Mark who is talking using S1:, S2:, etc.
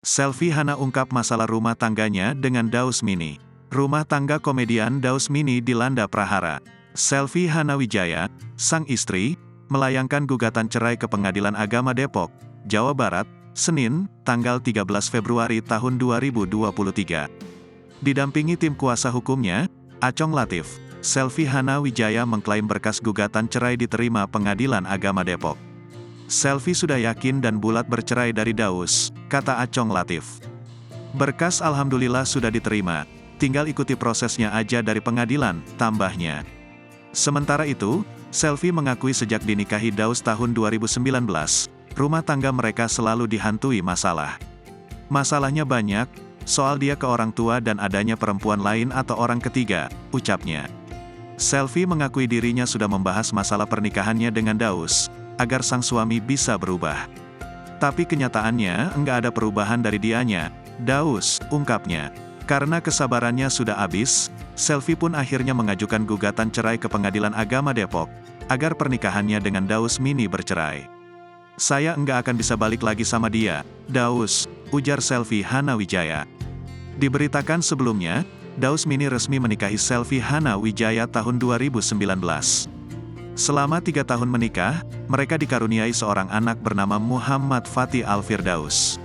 S1: Selfie Hana ungkap masalah rumah tangganya dengan Daus Mini. Rumah tangga komedian Daus Mini dilanda prahara. Selfie Hana Wijaya, sang istri, melayangkan gugatan cerai ke Pengadilan Agama Depok, Jawa Barat, Senin, tanggal 13 Februari tahun 2023. Didampingi tim kuasa hukumnya, Acong Latif, Selfie Hana Wijaya mengklaim berkas gugatan cerai diterima Pengadilan Agama Depok. Selfie sudah yakin dan bulat bercerai dari Daus, kata Acong Latif. Berkas alhamdulillah sudah diterima, tinggal ikuti prosesnya aja dari pengadilan, tambahnya. Sementara itu, Selfie mengakui sejak dinikahi Daus tahun 2019, rumah tangga mereka selalu dihantui masalah. Masalahnya banyak, soal dia ke orang tua dan adanya perempuan lain atau orang ketiga, ucapnya. Selfie mengakui dirinya sudah membahas masalah pernikahannya dengan Daus, agar sang suami bisa berubah. Tapi kenyataannya, enggak ada perubahan dari dianya, Daus, ungkapnya. Karena kesabarannya sudah habis, Selfie pun akhirnya mengajukan gugatan cerai ke Pengadilan Agama Depok, agar pernikahannya dengan Daus Mini bercerai. Saya enggak akan bisa balik lagi sama dia, Daus, ujar Selfie Hana Wijaya. Diberitakan sebelumnya, Daus Mini resmi menikahi Selfie Hana Wijaya tahun 2019. Selama 3 tahun menikah, mereka dikaruniai seorang anak bernama Muhammad Fatih Al-Firdaus.